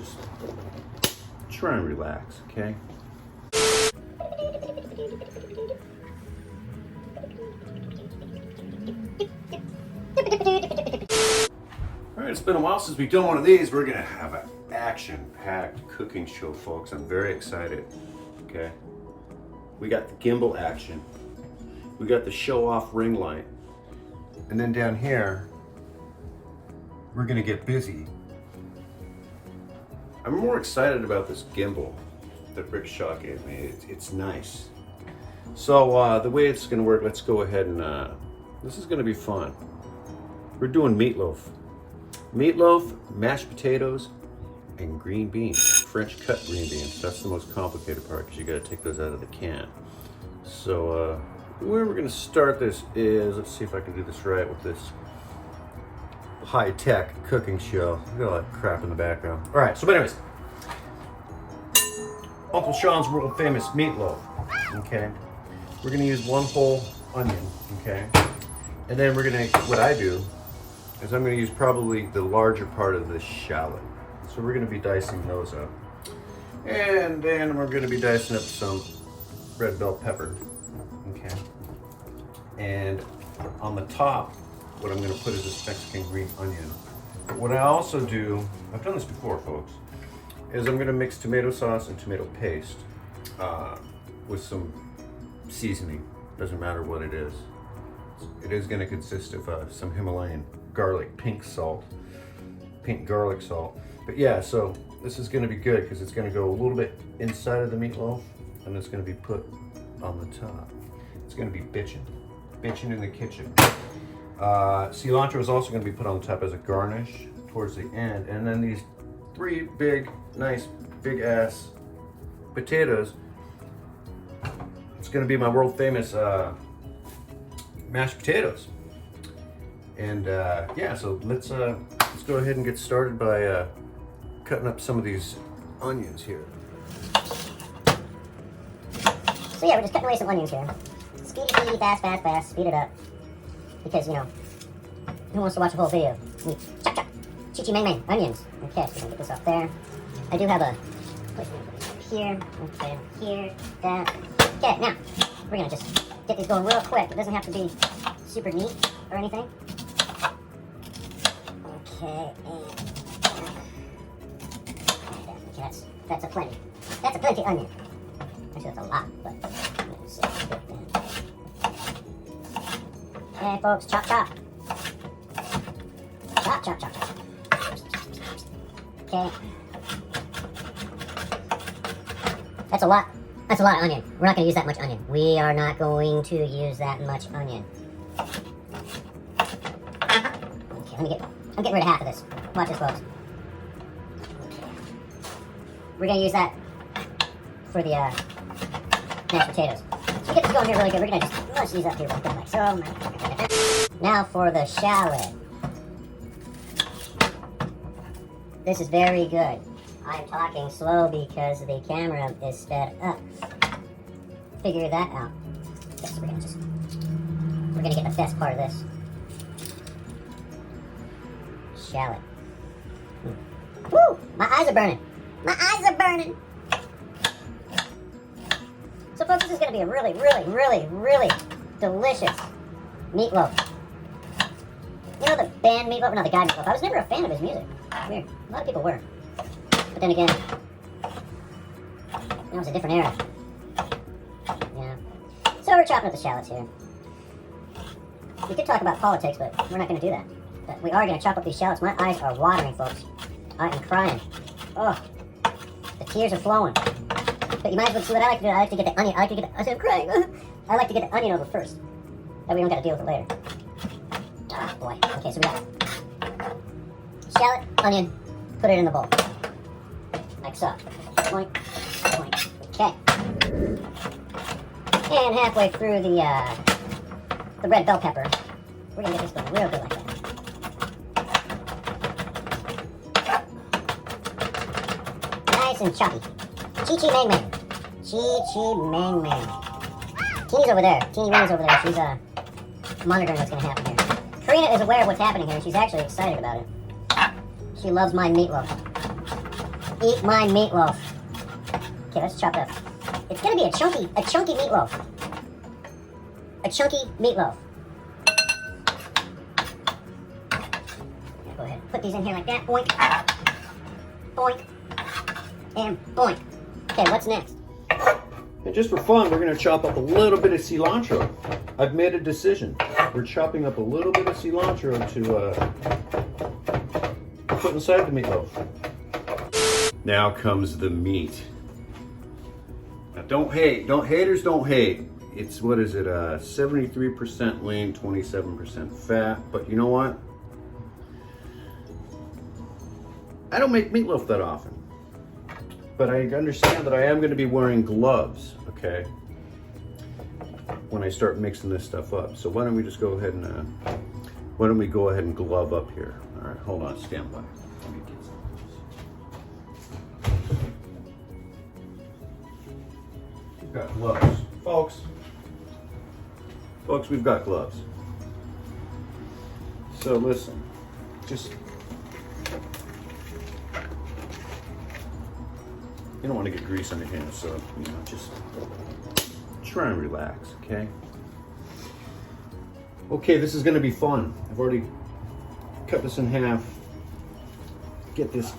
just try and relax, okay? All right, it's been a while since we've done one of these. We're gonna have an action-packed cooking show, folks. I'm very excited, okay? We got the gimbal action. We got the show-off ring light. And then down here, we're gonna get busy. I'm more excited about this gimbal that Rick Shaw gave me. It's nice. So the way it's gonna work, let's go ahead and, this is gonna be fun. We're doing meatloaf. Meatloaf, mashed potatoes, and green beans. French cut green beans. That's the most complicated part because you gotta take those out of the can. So where we're gonna start this is, let's see if I can do this right with this high-tech cooking show. Look at all that crap in the background. All right, so anyways, Uncle Sean's world famous meatloaf, okay? We're gonna use one whole onion, okay? And then we're gonna, what I do is I'm gonna use probably the larger part of this shallot. So we're gonna be dicing those up. And then we're gonna be dicing up some red bell pepper, okay? And on the top, what I'm gonna put is this Mexican green onion. But what I also do, I've done this before, folks, is I'm gonna mix tomato sauce and tomato paste with some seasoning. Doesn't matter what it is. It is gonna consist of some Himalayan garlic, pink garlic salt. But yeah, so this is gonna be good because it's gonna go a little bit inside of the meatloaf and it's gonna be put on the top. It's gonna be bitchin' in the kitchen. Cilantro is also gonna be put on the top as a garnish towards the end. And then these three big, nice, big ass potatoes. It's gonna be my world famous mashed potatoes. And yeah, so let's go ahead and get started by cutting up some of these onions here. So yeah, we're just cutting away some onions here. Speedy, fast, speed it up. Because, you know, who wants to watch a whole video? Me. Chop, chop. Chi-chi, mang, onions. Okay, so we're gonna get this off there. I do have a place here. Okay, here, that. Okay, now, we're gonna just get these going real quick. It doesn't have to be super neat or anything. Okay, and that's a plenty. That's a plenty onion. Actually, that's a lot, but let's see. Okay, folks, chop, chop. Chop, chop, chop, chop. Okay. That's a lot. That's a lot of onion. We're not going to use that much onion. We are not going to use that much onion. Okay, I'm getting rid of half of this. Watch this, folks. Okay. We're going to use that for the mashed potatoes. So get this going here really good. We're going to just munch these up here like that, like so. Now for the shallot. This is very good. I'm talking slow because the camera is sped up. Figure that out. Okay, so we're gonna get the best part of this. Shallot. Woo! My eyes are burning. My eyes are burning. So folks, this is gonna be a really, really, really, really delicious meatloaf. You know the band Meatloaf? No, the guy Meatloaf. I was never a fan of his music. Weird. A lot of people were. But then again, it was a different era. Yeah. So we're chopping up the shallots here. We could talk about politics, but we're not going to do that. But we are going to chop up these shallots. My eyes are watering, folks. I am crying. Oh, the tears are flowing. But you might as well see what I like to do. I like to get the onion. I'm crying. I like to get the onion over first. That way we don't got to deal with it later. Oh boy. Okay, so we got shallot, onion, put it in the bowl. Like so. Point, point. Okay. And halfway through the red bell pepper, we're gonna get this going real good like that. Nice and choppy. Chi-chi mang mang. Chi-chi mang mang. Teeny's over there. Teeny Winnie's over there. She's monitoring what's gonna happen here. Karina is aware of what's happening here, and she's actually excited about it. She loves my meatloaf. Eat my meatloaf. Okay, let's chop it up. It's gonna be a chunky meatloaf. A chunky meatloaf. Go ahead, put these in here like that. Boink, boink, and boink. Okay, what's next? And just for fun, we're gonna chop up a little bit of cilantro. I've made a decision. We're chopping up a little bit of cilantro to put inside the meatloaf. Now comes the meat. Now don't hate, haters don't hate. It's, what is it, 73% lean, 27% fat. But you know what? I don't make meatloaf that often. But I understand that I am gonna be wearing gloves, okay? When I start mixing this stuff up. So why don't we just go ahead and, glove up here? All right, hold on, stand by. Let me get some. We've got gloves. Folks, we've got gloves. So listen, just, you don't want to get grease on your hands, so, you know, just try and relax, okay? Okay, this is gonna be fun. I've already cut this in half. Get this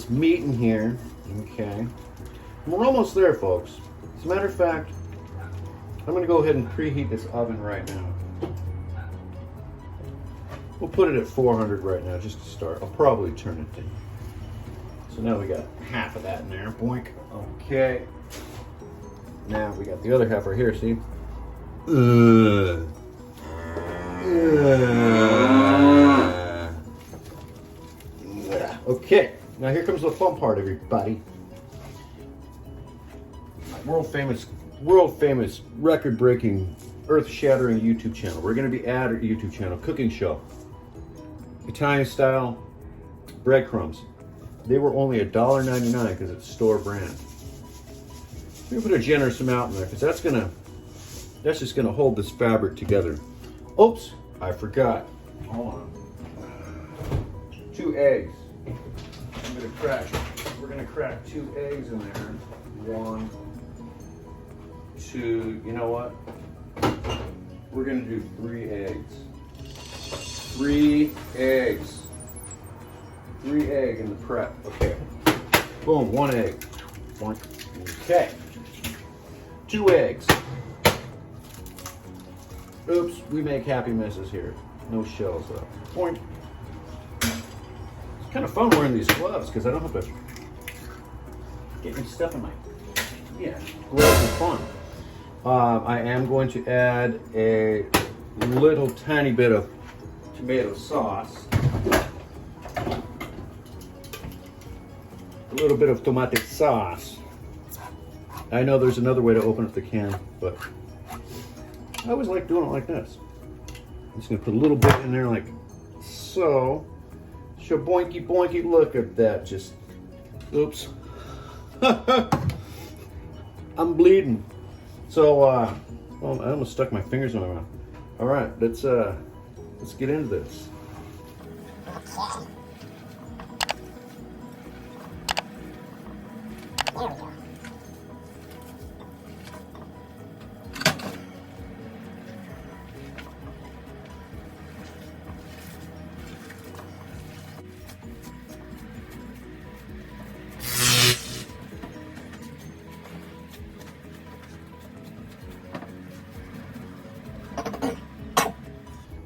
meat in here, okay? And we're almost there, folks. As a matter of fact, I'm gonna go ahead and preheat this oven right now. We'll put it at 400 right now, just to start. I'll probably turn it down. So now we got half of that in there, boink. Okay. Now we got the other half right here, see? Okay, now here comes the fun part, everybody. World famous, record-breaking, earth-shattering YouTube channel. We're gonna be at a YouTube channel, cooking show. Italian style breadcrumbs. They were only $1.99 because it's store brand. We're gonna put a generous amount in there because that's just gonna hold this fabric together. Oops, I forgot. Hold on. 2 eggs. We're gonna crack 2 eggs in there. 1, 2, you know what? We're gonna do 3 eggs. 3 eggs. 3 egg in the prep. Okay. Boom, 1 egg. Okay. 2 eggs. Oops, we make happy messes here. No shells though. Point. It's kind of fun wearing these gloves because I don't have to get any stuff in my, gloves are fun. I am going to add a little tiny bit of tomato sauce. A little bit of tomato sauce. I know there's another way to open up the can, but I always like doing it like this. I'm just gonna put a little bit in there like so. Shaboinky boinky, look at that, just, oops. I'm bleeding. So, well, I almost stuck my fingers in my mouth. All right, let's get into this. There we go.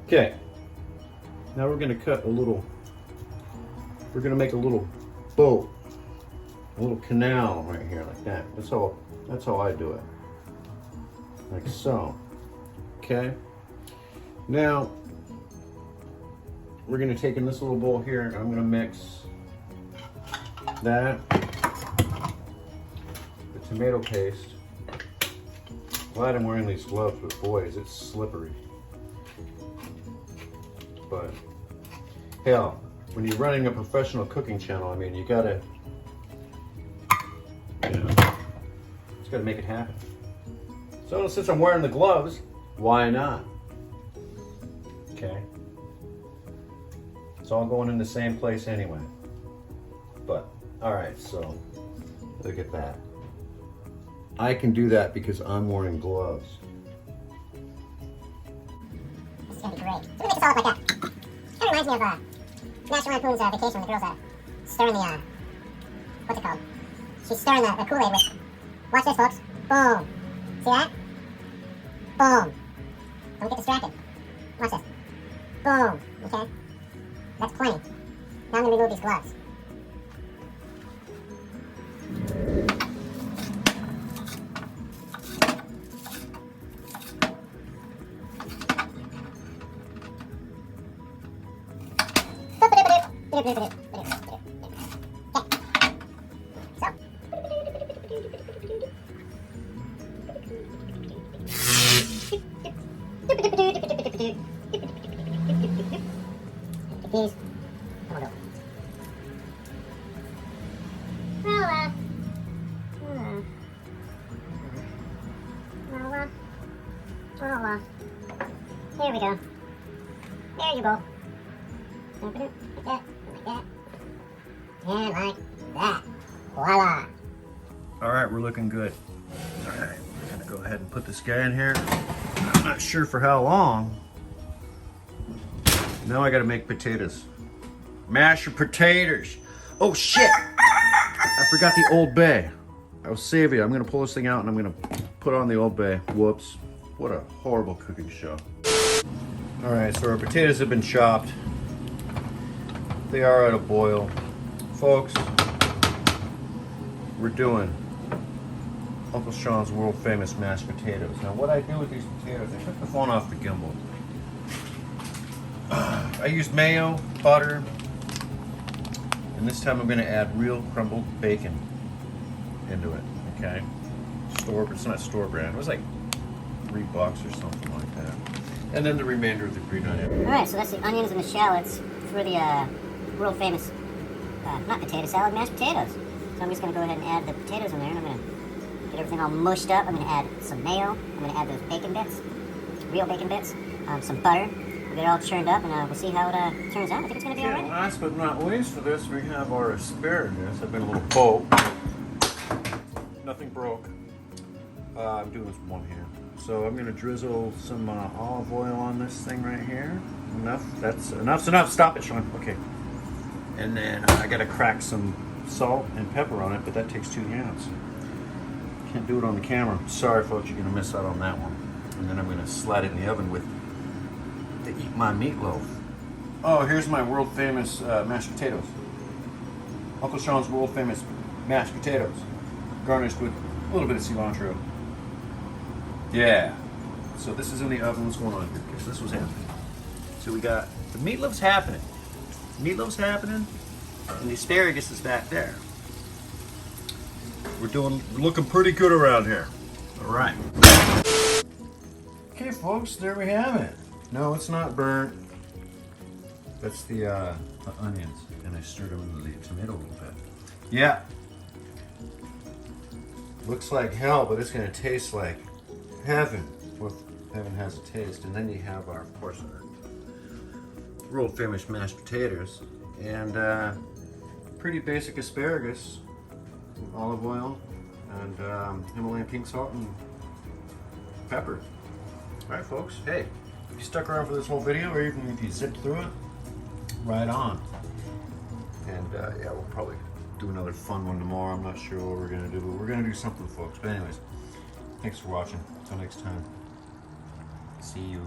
Okay, now we're gonna cut a little, we're gonna make a little boat, a little canal right here like that. That's how I do it. Like so, okay? Now, we're gonna take in this little bowl here and I'm gonna mix that, the tomato paste. Glad I'm wearing these gloves, but boys, it's slippery. But hell, when you're running a professional cooking channel, I mean, you gotta, just gotta make it happen. So since I'm wearing the gloves, why not? Okay. It's all going in the same place anyway. But All right, so look at that. I can do that because I'm wearing gloves. This is gonna be great. So we make this all look like that. Kind of reminds me of National Lampoon's Vacation when the girl's stirring the, what's it called? She's stirring the Kool-Aid with, watch this folks, boom. See that? Boom. Don't get distracted. Watch this. Boom. Okay? That's plenty. Now I'm gonna remove these gloves. These. Hold on. Here we go. There you go. Like that, like that. And like that. Voila. All right, we're looking good. All right, we're gonna go ahead and put this guy in here. I'm not sure for how long. Now I gotta make potatoes. Mash your potatoes. Oh shit! I forgot the Old Bay. I'll save you. I'm gonna pull this thing out and I'm gonna put on the Old Bay. Whoops. What a horrible cooking show. All right, so our potatoes have been chopped. They are at a boil. Folks, we're doing Uncle Sean's world famous mashed potatoes. Now what I do with these potatoes, I took the phone off the gimbal. I used mayo, butter, and this time I'm going to add real crumbled bacon into it, okay? It's not store brand, it was like $3 or something like that. And then the remainder of the green onion. Alright, so that's the onions and the shallots for the world famous, not potato salad, mashed potatoes. So I'm just going to go ahead and add the potatoes in there, and I'm going to get everything all mushed up. I'm going to add some mayo, I'm going to add those bacon bits, real bacon bits, some butter. We'll get it all churned up, and we'll see how it turns out. I think it's going to be alright. Last but not least for this, we have our asparagus. I've been a little poke. Nothing broke. I'm doing this with one hand. So I'm going to drizzle some olive oil on this thing right here. Enough? Enough's enough. Stop it, Sean. Okay. And then I got to crack some salt and pepper on it, but that takes 2 hands. Can't do it on the camera. Sorry, folks, you're going to miss out on that one. And then I'm going to slide it in the oven with to eat my meatloaf. Oh, here's my world famous mashed potatoes. Uncle Sean's world famous mashed potatoes, garnished with a little bit of cilantro. Yeah. So this is in the oven. What's going on here? Because this was happening. So we got the meatloaf's happening. Meatloaf's happening, and the asparagus is back there. We're looking pretty good around here. All right. Okay, folks, there we have it. No, it's not burnt. That's the onions, and I stirred them in the tomato a little bit. Yeah. Looks like hell, but it's gonna taste like heaven. Well, heaven has a taste. And then you have our, of course, our world famous mashed potatoes, and pretty basic asparagus, olive oil, and Himalayan pink salt and pepper. All right, folks. Hey, if you stuck around for this whole video, or even if you zipped through it, right on. And yeah, we'll probably do another fun one tomorrow. I'm not sure what we're gonna do, but we're gonna do something, folks. But anyways, thanks for watching. Until next time. See you.